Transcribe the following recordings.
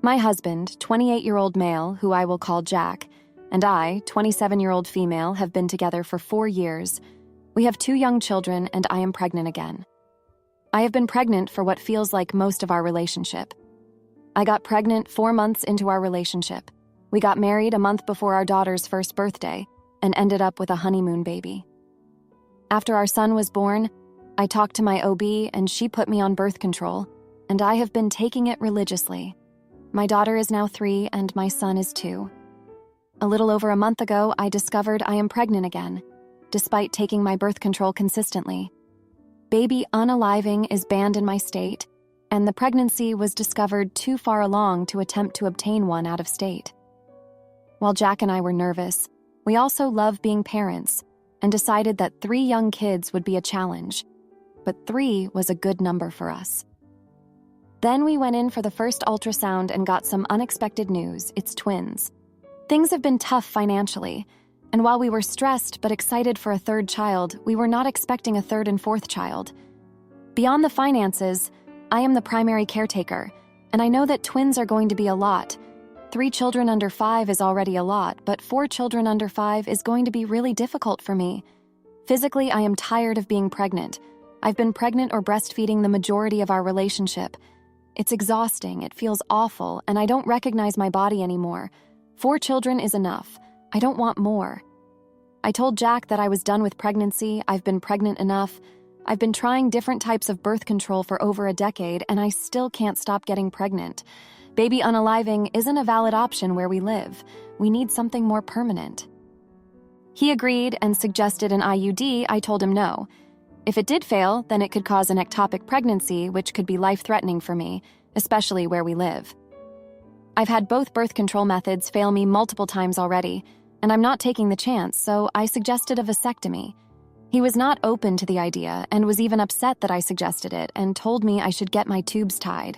My husband, 28-year-old male, who I will call Jack, and I, 27-year-old female, have been together for 4 years. We have 2 young children, and I am pregnant again. I have been pregnant for what feels like most of our relationship. I got pregnant 4 months into our relationship. We got married a month before our daughter's first birthday and ended up with a honeymoon baby. After our son was born, I talked to my OB and she put me on birth control, and I have been taking it religiously. My daughter is now 3 and my son is 2. A little over a month ago, I discovered I am pregnant again, despite taking my birth control consistently. Baby unaliving is banned in my state, and the pregnancy was discovered too far along to attempt to obtain one out of state. While Jack and I were nervous, we also love being parents and decided that 3 young kids would be a challenge, but 3 was a good number for us. Then we went in for the first ultrasound and got some unexpected news: it's twins. Things have been tough financially, and while we were stressed but excited for a 3rd child, we were not expecting a 3rd and 4th child. Beyond the finances, I am the primary caretaker, and I know that twins are going to be a lot. 3 children under 5 is already a lot, but 4 children under 5 is going to be really difficult for me. Physically, I am tired of being pregnant. I've been pregnant or breastfeeding the majority of our relationship. It's exhausting, it feels awful, and I don't recognize my body anymore. 4 children is enough. I don't want more. I told Jack that I was done with pregnancy. I've been pregnant enough. I've been trying different types of birth control for over a decade, and I still can't stop getting pregnant. Baby unaliving isn't a valid option where we live. We need something more permanent. He agreed and suggested an IUD. I told him no. If it did fail, then it could cause an ectopic pregnancy, which could be life-threatening for me, especially where we live. I've had both birth control methods fail me multiple times already, and I'm not taking the chance, so I suggested a vasectomy. He was not open to the idea and was even upset that I suggested it and told me I should get my tubes tied.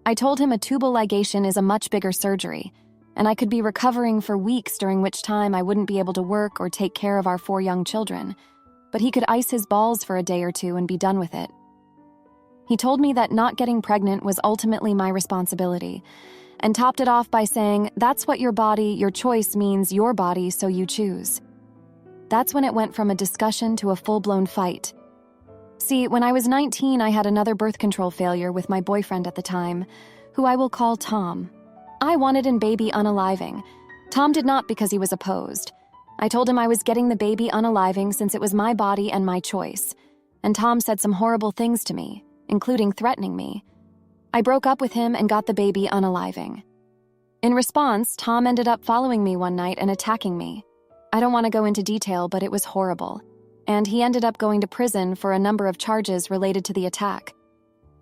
I told him a tubal ligation is a much bigger surgery, and I could be recovering for weeks, during which time I wouldn't be able to work or take care of our 4 young children. But he could ice his balls for a day or 2 and be done with it. He told me that not getting pregnant was ultimately my responsibility, and topped it off by saying, "That's what your body, your choice means your body, so you choose." That's when it went from a discussion to a full-blown fight. See, when I was 19, I had another birth control failure with my boyfriend at the time, who I will call Tom. I wanted in baby unaliving. Tom did not, because he was opposed. I told him I was getting the baby unaliving since it was my body and my choice, and Tom said some horrible things to me, including threatening me. I broke up with him and got the baby unaliving. In response, Tom ended up following me one night and attacking me. I don't want to go into detail, but it was horrible. And he ended up going to prison for a number of charges related to the attack.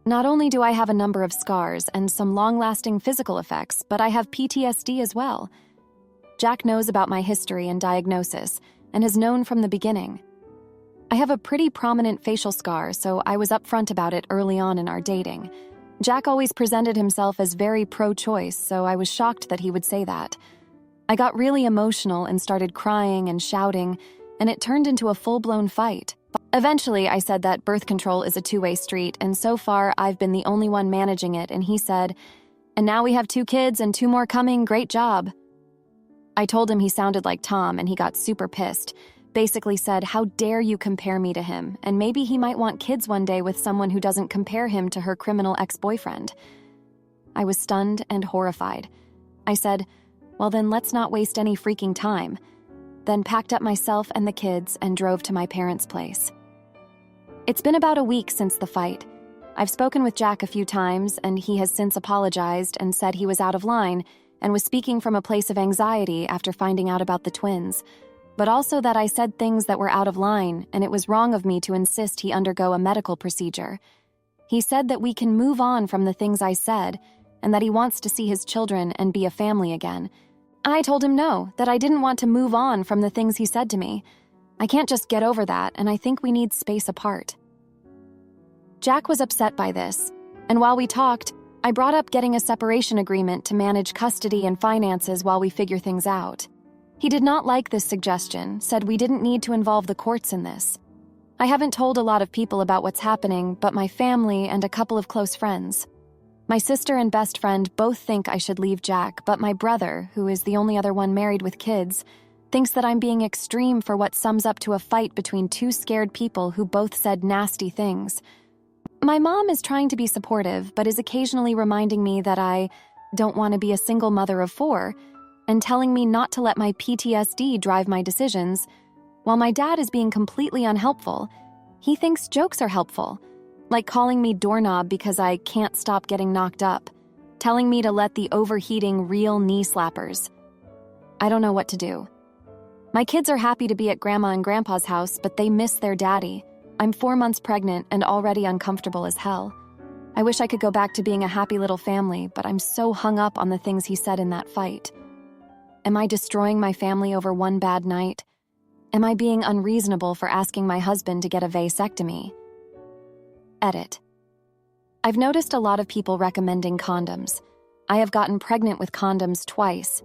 Not only do I have a number of scars and some long-lasting physical effects, but I have PTSD as well. Jack knows about my history and diagnosis and has known from the beginning. I have a pretty prominent facial scar, so I was upfront about it early on in our dating. Jack always presented himself as very pro-choice, so I was shocked that he would say that. I got really emotional and started crying and shouting, and it turned into a full-blown fight. Eventually, I said that birth control is a 2-way street, and so far I've been the only one managing it, and he said, "And now we have 2 kids and 2 more coming, great job." I told him he sounded like Tom, and he got super pissed. Basically said, "How dare you compare me to him, and maybe he might want kids one day with someone who doesn't compare him to her criminal ex-boyfriend." I was stunned and horrified. I said, "Well then, let's not waste any freaking time." Then packed up myself and the kids and drove to my parents' place. It's been about a week since the fight. I've spoken with Jack a few times, and he has since apologized and said he was out of line and was speaking from a place of anxiety after finding out about the twins, but also that I said things that were out of line, and it was wrong of me to insist he undergo a medical procedure. He said that we can move on from the things I said, and that he wants to see his children and be a family again. I told him no, that I didn't want to move on from the things he said to me. I can't just get over that, and I think we need space apart. Jack was upset by this, and while we talked, I brought up getting a separation agreement to manage custody and finances while we figure things out. He did not like this suggestion, said we didn't need to involve the courts in this. I haven't told a lot of people about what's happening, but my family and a couple of close friends. My sister and best friend both think I should leave Jack, but my brother, who is the only other one married with kids, thinks that I'm being extreme for what sums up to a fight between two scared people who both said nasty things. My mom is trying to be supportive, but is occasionally reminding me that I don't want to be a single mother of 4, and telling me not to let my PTSD drive my decisions. While my dad is being completely unhelpful, he thinks jokes are helpful, like calling me doorknob because I can't stop getting knocked up, telling me to let the overheating real knee slappers. I don't know what to do. My kids are happy to be at Grandma and Grandpa's house, but they miss their daddy. I'm 4 months pregnant and already uncomfortable as hell. I wish I could go back to being a happy little family, but I'm so hung up on the things he said in that fight. Am I destroying my family over one bad night? Am I being unreasonable for asking my husband to get a vasectomy? Edit. I've noticed a lot of people recommending condoms. I have gotten pregnant with condoms twice.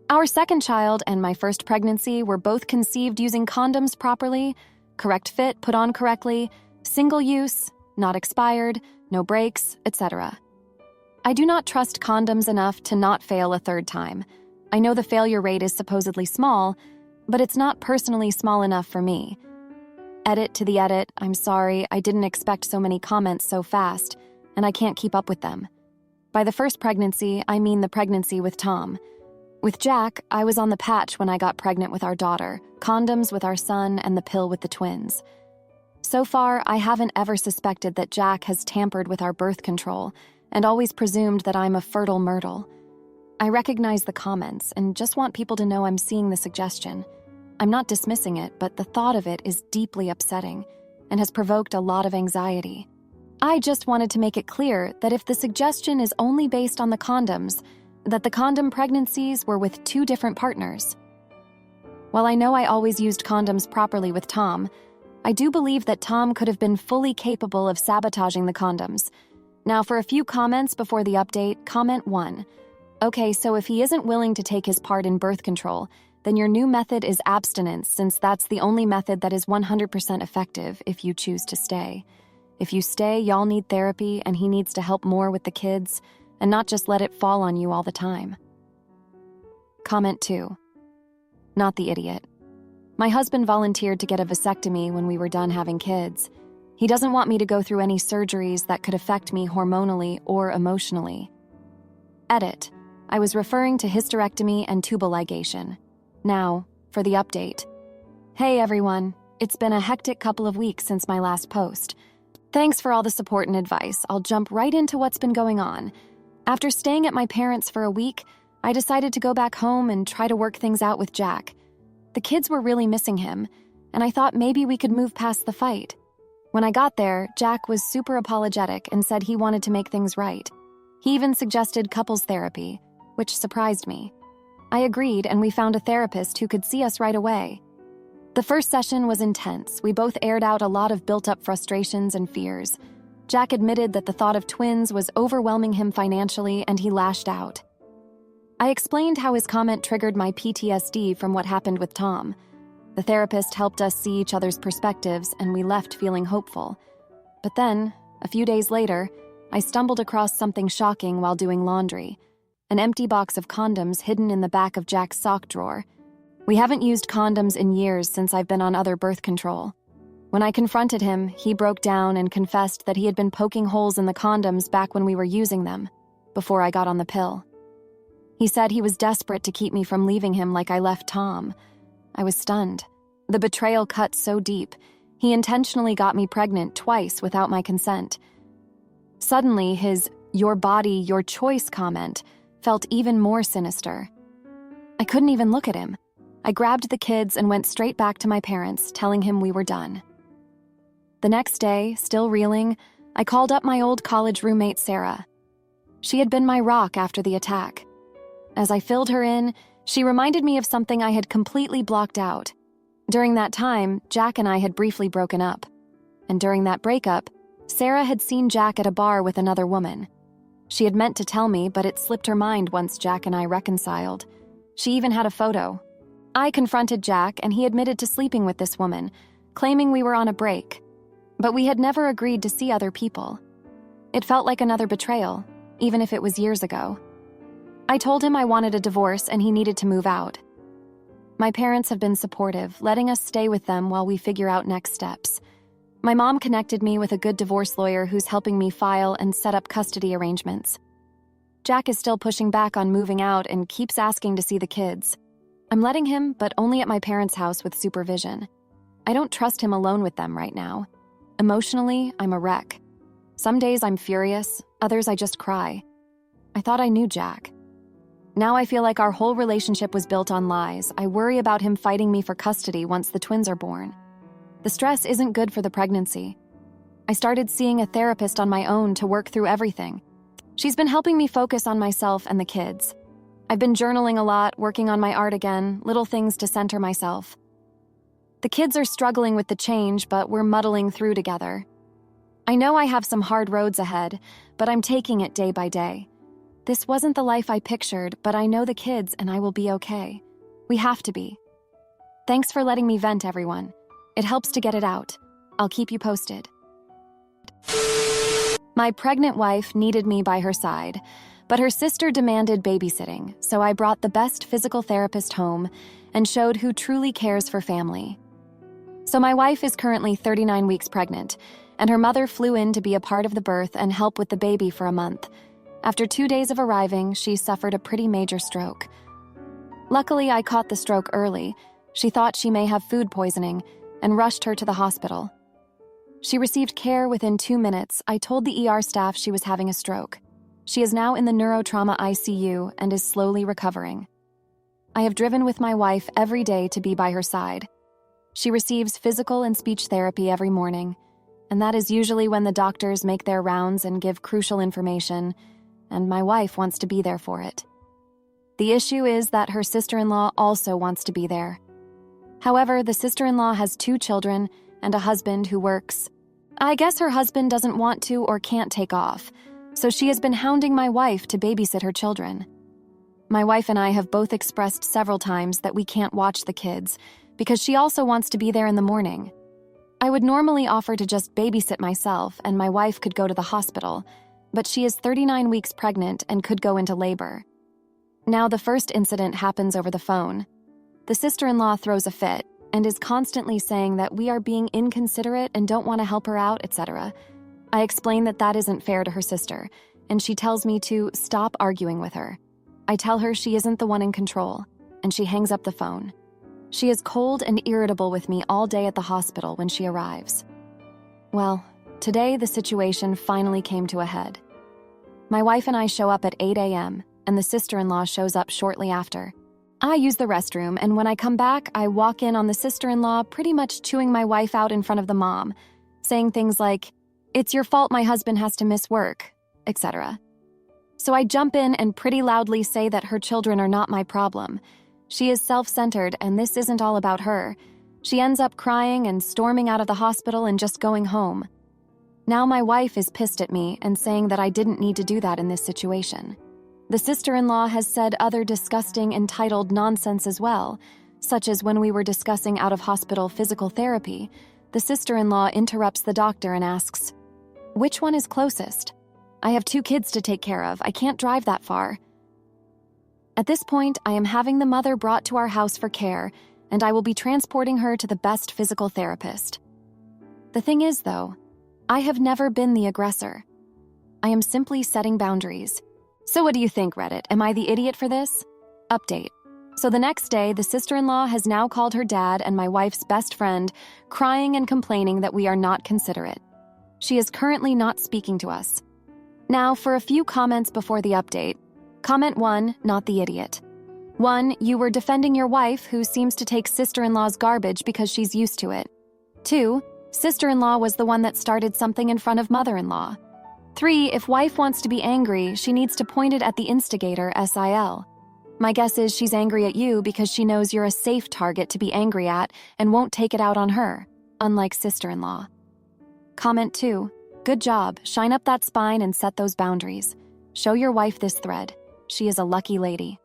Our second child and my first pregnancy were both conceived using condoms properly, correct fit put on correctly, single use, not expired, no breaks, etc. I do not trust condoms enough to not fail a third time. I know the failure rate is supposedly small, but it's not personally small enough for me. Edit to the edit, I'm sorry, I didn't expect so many comments so fast, and I can't keep up with them. By the first pregnancy, I mean the pregnancy with Tom. With Jack, I was on the patch when I got pregnant with our daughter, condoms with our son, and the pill with the twins. So far, I haven't ever suspected that Jack has tampered with our birth control, and always presumed that I'm a fertile myrtle. I recognize the comments and just want people to know I'm seeing the suggestion. I'm not dismissing it, but the thought of it is deeply upsetting and has provoked a lot of anxiety. I just wanted to make it clear that if the suggestion is only based on the condoms, that the condom pregnancies were with 2 different partners. While I know I always used condoms properly with Tom, I do believe that Tom could have been fully capable of sabotaging the condoms. Now, for a few comments before the update, comment 1. Okay, so if he isn't willing to take his part in birth control, then your new method is abstinence, since that's the only method that is 100% effective if you choose to stay. If you stay, y'all need therapy, and he needs to help more with the kids, and not just let it fall on you all the time. Comment 2. Not the idiot. My husband volunteered to get a vasectomy when we were done having kids. He doesn't want me to go through any surgeries that could affect me hormonally or emotionally. Edit. I was referring to hysterectomy and tubal ligation. Now, for the update. Hey everyone, it's been a hectic couple of weeks since my last post. Thanks for all the support and advice. I'll jump right into what's been going on. After staying at my parents' for a week, I decided to go back home and try to work things out with Jack. The kids were really missing him, and I thought maybe we could move past the fight. When I got there, Jack was super apologetic and said he wanted to make things right. He even suggested couples therapy, which surprised me. I agreed, and we found a therapist who could see us right away. The first session was intense. We both aired out a lot of built-up frustrations and fears. Jack admitted that the thought of twins was overwhelming him financially, and he lashed out. I explained how his comment triggered my PTSD from what happened with Tom. The therapist helped us see each other's perspectives, and we left feeling hopeful. But then, a few days later, I stumbled across something shocking while doing laundry. An empty box of condoms hidden in the back of Jack's sock drawer. We haven't used condoms in years since I've been on other birth control. When I confronted him, he broke down and confessed that he had been poking holes in the condoms back when we were using them, before I got on the pill. He said he was desperate to keep me from leaving him like I left Tom. I was stunned. The betrayal cut so deep. He intentionally got me pregnant twice without my consent. Suddenly, his "your body, your choice" comment felt even more sinister. I couldn't even look at him. I grabbed the kids and went straight back to my parents, telling him we were done. The next day, still reeling, I called up my old college roommate, Sarah. She had been my rock after the attack. As I filled her in, she reminded me of something I had completely blocked out. During that time, Jack and I had briefly broken up. And during that breakup, Sarah had seen Jack at a bar with another woman. She had meant to tell me, but it slipped her mind once Jack and I reconciled. She even had a photo. I confronted Jack, and he admitted to sleeping with this woman, claiming we were on a break. But we had never agreed to see other people. It felt like another betrayal, even if it was years ago. I told him I wanted a divorce and he needed to move out. My parents have been supportive, letting us stay with them while we figure out next steps. My mom connected me with a good divorce lawyer who's helping me file and set up custody arrangements. Jack is still pushing back on moving out and keeps asking to see the kids. I'm letting him, but only at my parents' house with supervision. I don't trust him alone with them right now. Emotionally, I'm a wreck. Some days I'm furious, others I just cry. I thought I knew Jack. Now I feel like our whole relationship was built on lies. I worry about him fighting me for custody once the twins are born. The stress isn't good for the pregnancy. I started seeing a therapist on my own to work through everything. She's been helping me focus on myself and the kids. I've been journaling a lot, working on my art again, little things to center myself. The kids are struggling with the change, but we're muddling through together. I know I have some hard roads ahead, but I'm taking it day by day. This wasn't the life I pictured, but I know the kids and I will be okay. We have to be. Thanks for letting me vent, everyone. It helps to get it out. I'll keep you posted. My pregnant wife needed me by her side, but her sister demanded babysitting, so I brought the best physical therapist home and showed who truly cares for family. So my wife is currently 39 weeks pregnant, and her mother flew in to be a part of the birth and help with the baby for a month. After 2 days of arriving, she suffered a pretty major stroke. Luckily, I caught the stroke early. She thought she may have food poisoning and rushed her to the hospital. She received care within 2 minutes. I told the ER staff she was having a stroke. She is now in the neurotrauma ICU and is slowly recovering. I have driven with my wife every day to be by her side. She receives physical and speech therapy every morning, and that is usually when the doctors make their rounds and give crucial information, and my wife wants to be there for it. The issue is that her sister-in-law also wants to be there. However, the sister-in-law has 2 children and a husband who works. I guess her husband doesn't want to or can't take off, so she has been hounding my wife to babysit her children. My wife and I have both expressed several times that we can't watch the kids because she also wants to be there in the morning. I would normally offer to just babysit myself and my wife could go to the hospital, but she is 39 weeks pregnant and could go into labor. Now the first incident happens over the phone. The sister-in-law throws a fit and is constantly saying that we are being inconsiderate and don't want to help her out, etc. I explain that that isn't fair to her sister, and she tells me to stop arguing with her. I tell her she isn't the one in control, and she hangs up the phone. She is cold and irritable with me all day at the hospital when she arrives. Well, today the situation finally came to a head. My wife and I show up at 8 a.m., and the sister-in-law shows up shortly after. I use the restroom, and when I come back, I walk in on the sister-in-law pretty much chewing my wife out in front of the mom, saying things like, "It's your fault my husband has to miss work," etc. So I jump in and pretty loudly say that her children are not my problem. She is self-centered, and this isn't all about her. She ends up crying and storming out of the hospital and just going home. Now my wife is pissed at me and saying that I didn't need to do that in this situation. The sister-in-law has said other disgusting, entitled nonsense as well, such as when we were discussing out-of-hospital physical therapy, the sister-in-law interrupts the doctor and asks, "Which one is closest? I have 2 kids to take care of. I can't drive that far." At this point, I am having the mother brought to our house for care, and I will be transporting her to the best physical therapist. The thing is, though, I have never been the aggressor. I am simply setting boundaries. So what do you think, Reddit? Am I the idiot for this? Update. So the next day, the sister-in-law has now called her dad and my wife's best friend, crying and complaining that we are not considerate. She is currently not speaking to us. Now, for a few comments before the update. Comment 1, not the idiot. 1, you were defending your wife, who seems to take sister-in-law's garbage because she's used to it. 2, sister-in-law was the one that started something in front of mother-in-law. 3, if wife wants to be angry, she needs to point it at the instigator, SIL. My guess is she's angry at you because she knows you're a safe target to be angry at and won't take it out on her, unlike sister-in-law. Comment 2, good job, shine up that spine and set those boundaries. Show your wife this thread. She is a lucky lady.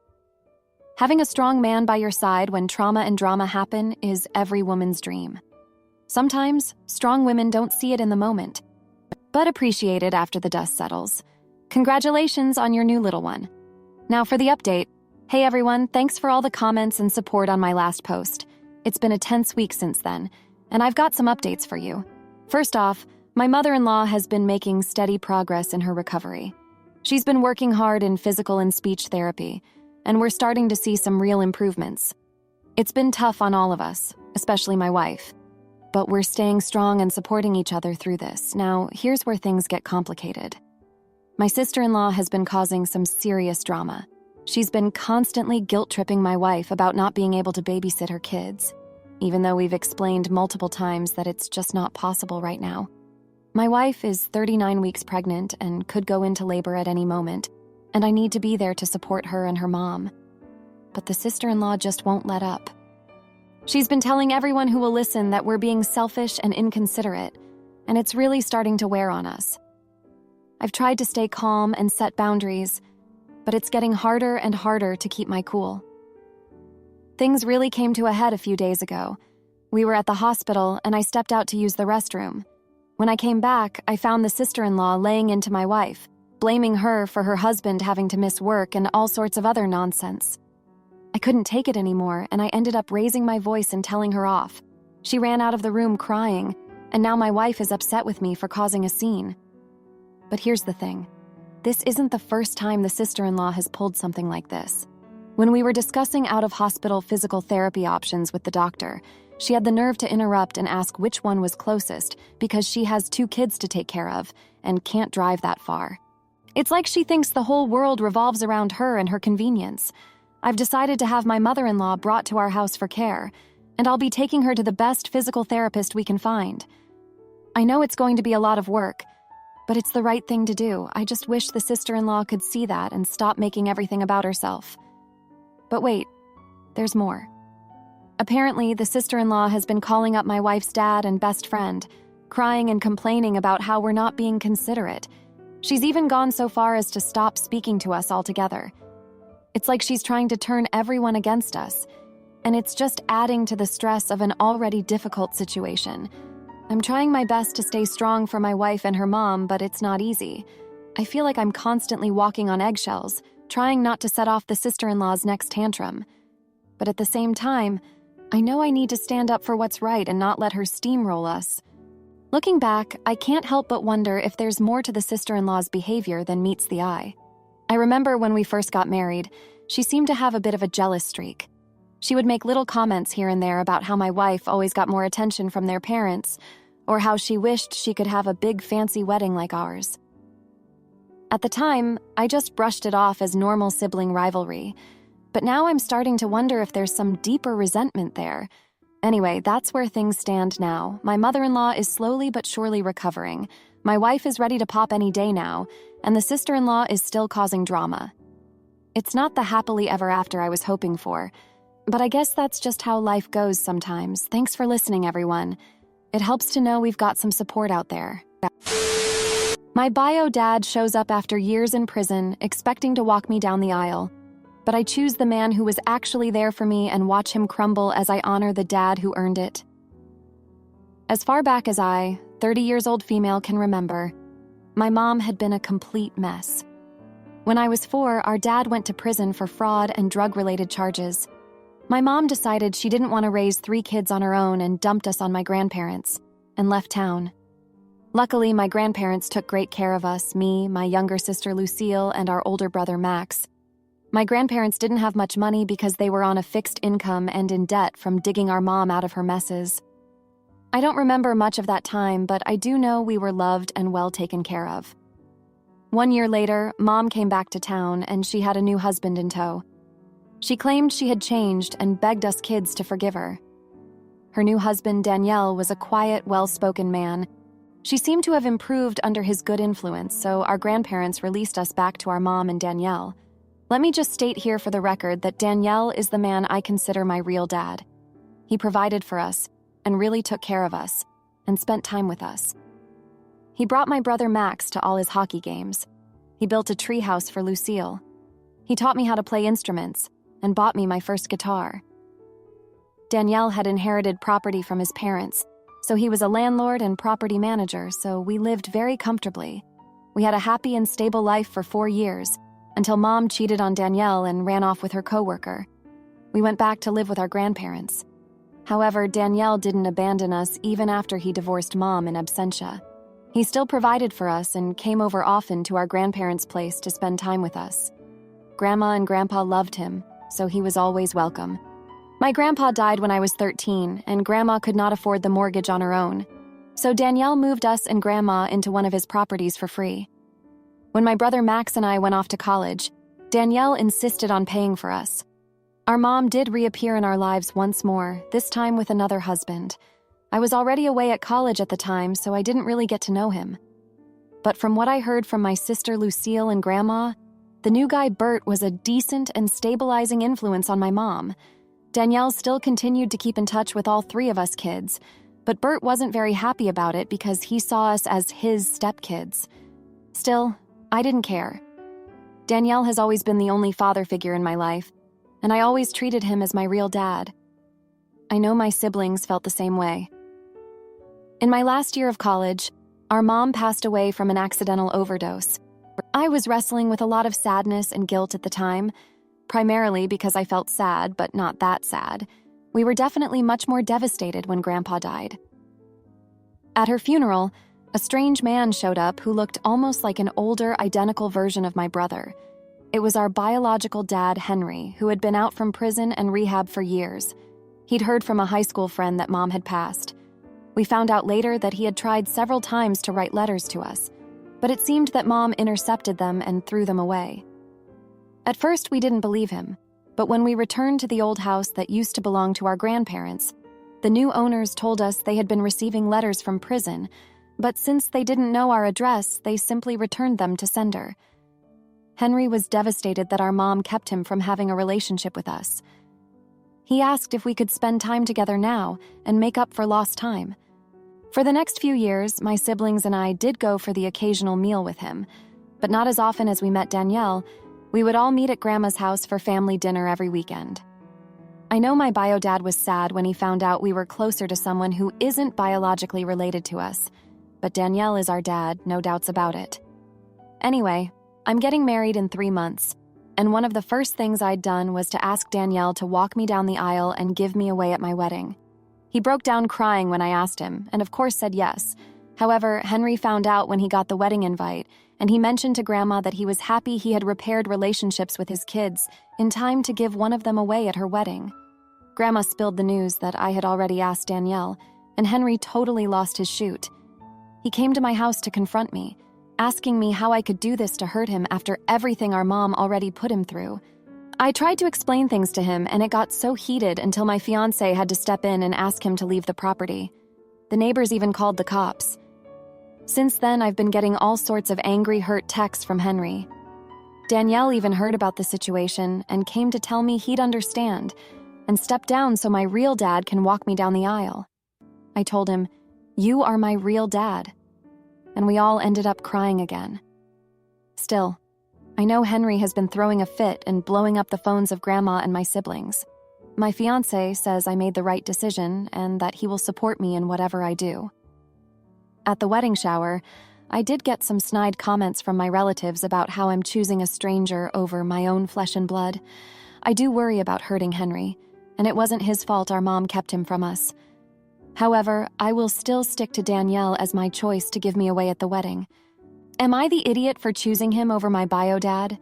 Having a strong man by your side when trauma and drama happen is every woman's dream. Sometimes, strong women don't see it in the moment, but appreciate it after the dust settles. Congratulations on your new little one. Now for the update. Hey everyone, thanks for all the comments and support on my last post. It's been a tense week since then, and I've got some updates for you. First off, my mother-in-law has been making steady progress in her recovery. She's been working hard in physical and speech therapy, and we're starting to see some real improvements. It's been tough on all of us, especially my wife, but we're staying strong and supporting each other through this. Now, here's where things get complicated. My sister-in-law has been causing some serious drama. She's been constantly guilt-tripping my wife about not being able to babysit her kids, even though we've explained multiple times that it's just not possible right now. My wife is 39 weeks pregnant and could go into labor at any moment, and I need to be there to support her and her mom. But the sister-in-law just won't let up. She's been telling everyone who will listen that we're being selfish and inconsiderate, and it's really starting to wear on us. I've tried to stay calm and set boundaries, but it's getting harder and harder to keep my cool. Things really came to a head a few days ago. We were at the hospital, and I stepped out to use the restroom. When I came back, I found the sister-in-law laying into my wife, blaming her for her husband having to miss work and all sorts of other nonsense. I couldn't take it anymore, and I ended up raising my voice and telling her off. She ran out of the room crying, and now my wife is upset with me for causing a scene. But here's the thing. This isn't the first time the sister-in-law has pulled something like this. When we were discussing out-of-hospital physical therapy options with the doctor, she had the nerve to interrupt and ask which one was closest because she has 2 kids to take care of and can't drive that far. It's like she thinks the whole world revolves around her and her convenience. I've decided to have my mother-in-law brought to our house for care, and I'll be taking her to the best physical therapist we can find. I know it's going to be a lot of work, but it's the right thing to do. I just wish the sister-in-law could see that and stop making everything about herself. But wait, there's more. Apparently, the sister-in-law has been calling up my wife's dad and best friend, crying and complaining about how we're not being considerate. She's even gone so far as to stop speaking to us altogether. It's like she's trying to turn everyone against us, and it's just adding to the stress of an already difficult situation. I'm trying my best to stay strong for my wife and her mom, but it's not easy. I feel like I'm constantly walking on eggshells, trying not to set off the sister-in-law's next tantrum. But at the same time, I know I need to stand up for what's right and not let her steamroll us. Looking back, I can't help but wonder if there's more to the sister-in-law's behavior than meets the eye. I remember when we first got married, she seemed to have a bit of a jealous streak. She would make little comments here and there about how my wife always got more attention from their parents, or how she wished she could have a big fancy wedding like ours. At the time, I just brushed it off as normal sibling rivalry, but now I'm starting to wonder if there's some deeper resentment there. Anyway, that's where things stand now. My mother-in-law is slowly but surely recovering. My wife is ready to pop any day now, and the sister-in-law is still causing drama. It's not the happily ever after I was hoping for, but I guess that's just how life goes sometimes. Thanks for listening, everyone. It helps to know we've got some support out there. My bio dad shows up after years in prison, expecting to walk me down the aisle. But I choose the man who was actually there for me and watch him crumble as I honor the dad who earned it. As far back as I, 30-years-old female, can remember, my mom had been a complete mess. When I was 4, our dad went to prison for fraud and drug-related charges. My mom decided she didn't want to raise 3 kids on her own and dumped us on my grandparents, and left town. Luckily, my grandparents took great care of us, me, my younger sister Lucille, and our older brother Max. My grandparents didn't have much money because they were on a fixed income and in debt from digging our mom out of her messes. I don't remember much of that time, but I do know we were loved and well taken care of. 1 year later, Mom came back to town and she had a new husband in tow. She claimed she had changed and begged us kids to forgive her. Her new husband, Danielle, was a quiet, well-spoken man. She seemed to have improved under his good influence, so our grandparents released us back to our mom and Danielle. Let me just state here for the record that Danielle is the man I consider my real dad. He provided for us and really took care of us and spent time with us. He brought my brother Max to all his hockey games. He built a treehouse for Lucille. He taught me how to play instruments and bought me my first guitar. Danielle had inherited property from his parents, so he was a landlord and property manager, so we lived very comfortably. We had a happy and stable life for 4 years, until Mom cheated on Danielle and ran off with her coworker. We went back to live with our grandparents. However, Danielle didn't abandon us even after he divorced Mom in absentia. He still provided for us and came over often to our grandparents' place to spend time with us. Grandma and Grandpa loved him, so he was always welcome. My grandpa died when I was 13, and Grandma could not afford the mortgage on her own. So Danielle moved us and Grandma into one of his properties for free. When my brother Max and I went off to college, Danielle insisted on paying for us. Our mom did reappear in our lives once more, this time with another husband. I was already away at college at the time, so I didn't really get to know him. But from what I heard from my sister Lucille and Grandma, the new guy Bert was a decent and stabilizing influence on my mom. Danielle still continued to keep in touch with all 3 of us kids, but Bert wasn't very happy about it because he saw us as his stepkids. Still, I didn't care. Danielle has always been the only father figure in my life, and I always treated him as my real dad. I know my siblings felt the same way. In my last year of college, our mom passed away from an accidental overdose. I was wrestling with a lot of sadness and guilt at the time, primarily because I felt sad, but not that sad. We were definitely much more devastated when Grandpa died. At her funeral, a strange man showed up who looked almost like an older, identical version of my brother. It was our biological dad, Henry, who had been out from prison and rehab for years. He'd heard from a high school friend that Mom had passed. We found out later that he had tried several times to write letters to us, but it seemed that Mom intercepted them and threw them away. At first, we didn't believe him, but when we returned to the old house that used to belong to our grandparents, the new owners told us they had been receiving letters from prison, but since they didn't know our address, they simply returned them to sender. Henry was devastated that our mom kept him from having a relationship with us. He asked if we could spend time together now and make up for lost time. For the next few years, my siblings and I did go for the occasional meal with him, but not as often as we met Danielle. We would all meet at Grandma's house for family dinner every weekend. I know my bio dad was sad when he found out we were closer to someone who isn't biologically related to us, but Danielle is our dad, no doubts about it. Anyway, I'm getting married in 3 months, and one of the first things I'd done was to ask Danielle to walk me down the aisle and give me away at my wedding. He broke down crying when I asked him, and of course said yes. However, Henry found out when he got the wedding invite, and he mentioned to Grandma that he was happy he had repaired relationships with his kids in time to give one of them away at her wedding. Grandma spilled the news that I had already asked Danielle, and Henry totally lost his shoot. He came to my house to confront me, asking me how I could do this to hurt him after everything our mom already put him through. I tried to explain things to him, and it got so heated until my fiancé had to step in and ask him to leave the property. The neighbors even called the cops. Since then, I've been getting all sorts of angry, hurt texts from Henry. Danielle even heard about the situation and came to tell me he'd understand and step down so my real dad can walk me down the aisle. I told him, "You are my real dad." And we all ended up crying again. Still, I know Henry has been throwing a fit and blowing up the phones of Grandma and my siblings. My fiancé says I made the right decision and that he will support me in whatever I do. At the wedding shower, I did get some snide comments from my relatives about how I'm choosing a stranger over my own flesh and blood. I do worry about hurting Henry, and it wasn't his fault our mom kept him from us. However, I will still stick to Danielle as my choice to give me away at the wedding. Am I the idiot for choosing him over my bio dad?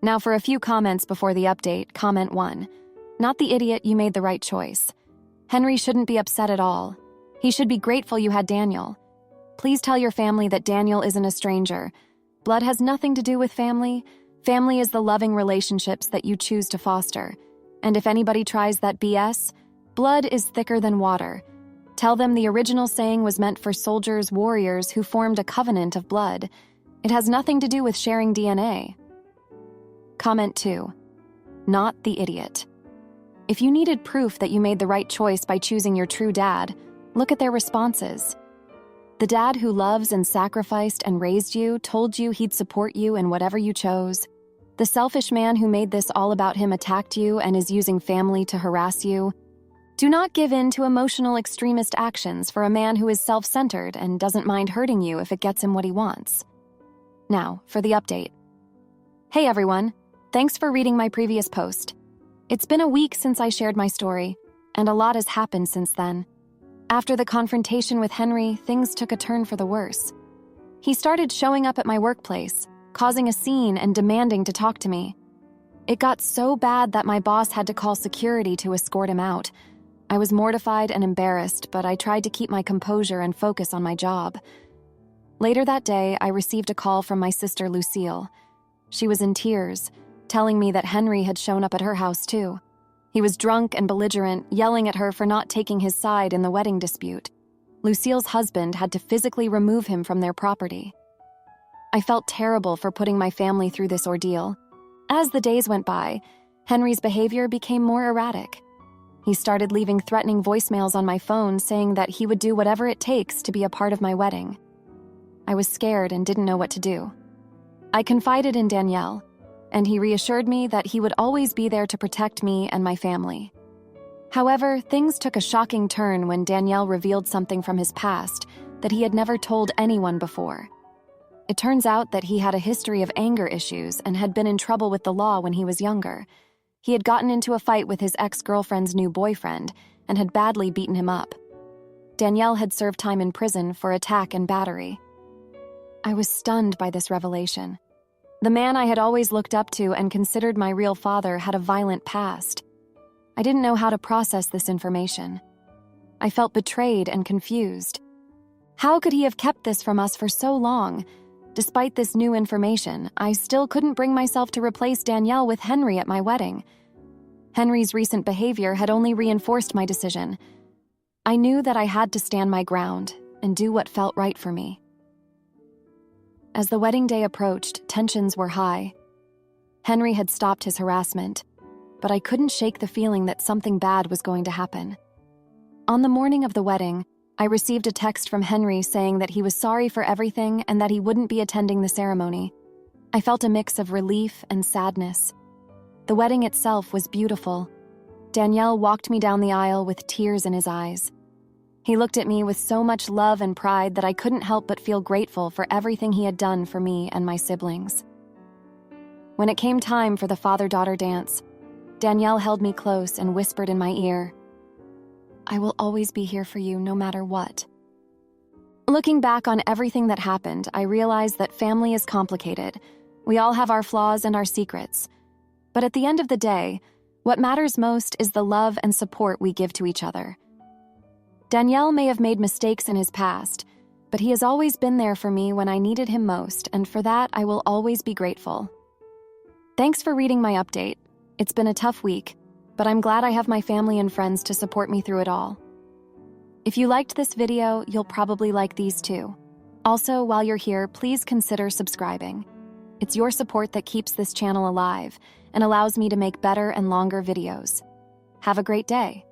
Now for a few comments before the update, comment 1. Not the idiot, you made the right choice. Henry shouldn't be upset at all. He should be grateful you had Daniel. Please tell your family that Daniel isn't a stranger. Blood has nothing to do with family. Family is the loving relationships that you choose to foster. And if anybody tries that BS, blood is thicker than water. Tell them the original saying was meant for soldiers, warriors who formed a covenant of blood. It has nothing to do with sharing DNA. Comment 2. Not the idiot. If you needed proof that you made the right choice by choosing your true dad, look at their responses. The dad who loves and sacrificed and raised you told you he'd support you in whatever you chose. The selfish man who made this all about him attacked you and is using family to harass you. Do not give in to emotional extremist actions for a man who is self-centered and doesn't mind hurting you if it gets him what he wants. Now, for the update. Hey everyone, thanks for reading my previous post. It's been a week since I shared my story, and a lot has happened since then. After the confrontation with Henry, things took a turn for the worse. He started showing up at my workplace, causing a scene and demanding to talk to me. It got so bad that my boss had to call security to escort him out. I was mortified and embarrassed, but I tried to keep my composure and focus on my job. Later that day, I received a call from my sister Lucille. She was in tears, telling me that Henry had shown up at her house too. He was drunk and belligerent, yelling at her for not taking his side in the wedding dispute. Lucille's husband had to physically remove him from their property. I felt terrible for putting my family through this ordeal. As the days went by, Henry's behavior became more erratic. He started leaving threatening voicemails on my phone saying that he would do whatever it takes to be a part of my wedding. I was scared and didn't know what to do. I confided in Danielle, and he reassured me that he would always be there to protect me and my family. However, things took a shocking turn when Danielle revealed something from his past that he had never told anyone before. It turns out that he had a history of anger issues and had been in trouble with the law when he was younger. He had gotten into a fight with his ex-girlfriend's new boyfriend and had badly beaten him up. Danielle had served time in prison for attack and battery. I was stunned by this revelation. The man I had always looked up to and considered my real father had a violent past. I didn't know how to process this information. I felt betrayed and confused. How could he have kept this from us for so long? Despite this new information, I still couldn't bring myself to replace Danielle with Henry at my wedding. Henry's recent behavior had only reinforced my decision. I knew that I had to stand my ground and do what felt right for me. As the wedding day approached, tensions were high. Henry had stopped his harassment, but I couldn't shake the feeling that something bad was going to happen. On the morning of the wedding, I received a text from Henry saying that he was sorry for everything and that he wouldn't be attending the ceremony. I felt a mix of relief and sadness. The wedding itself was beautiful. Danielle walked me down the aisle with tears in his eyes. He looked at me with so much love and pride that I couldn't help but feel grateful for everything he had done for me and my siblings. When it came time for the father-daughter dance, Danielle held me close and whispered in my ear, "I will always be here for you no matter what." Looking back on everything that happened, I realized that family is complicated. We all have our flaws and our secrets. But at the end of the day, what matters most is the love and support we give to each other. Danielle may have made mistakes in his past, but he has always been there for me when I needed him most, and for that I will always be grateful. Thanks for reading my update. It's been a tough week, but I'm glad I have my family and friends to support me through it all. If you liked this video, you'll probably like these too. Also, while you're here, please consider subscribing. It's your support that keeps this channel alive and allows me to make better and longer videos. Have a great day.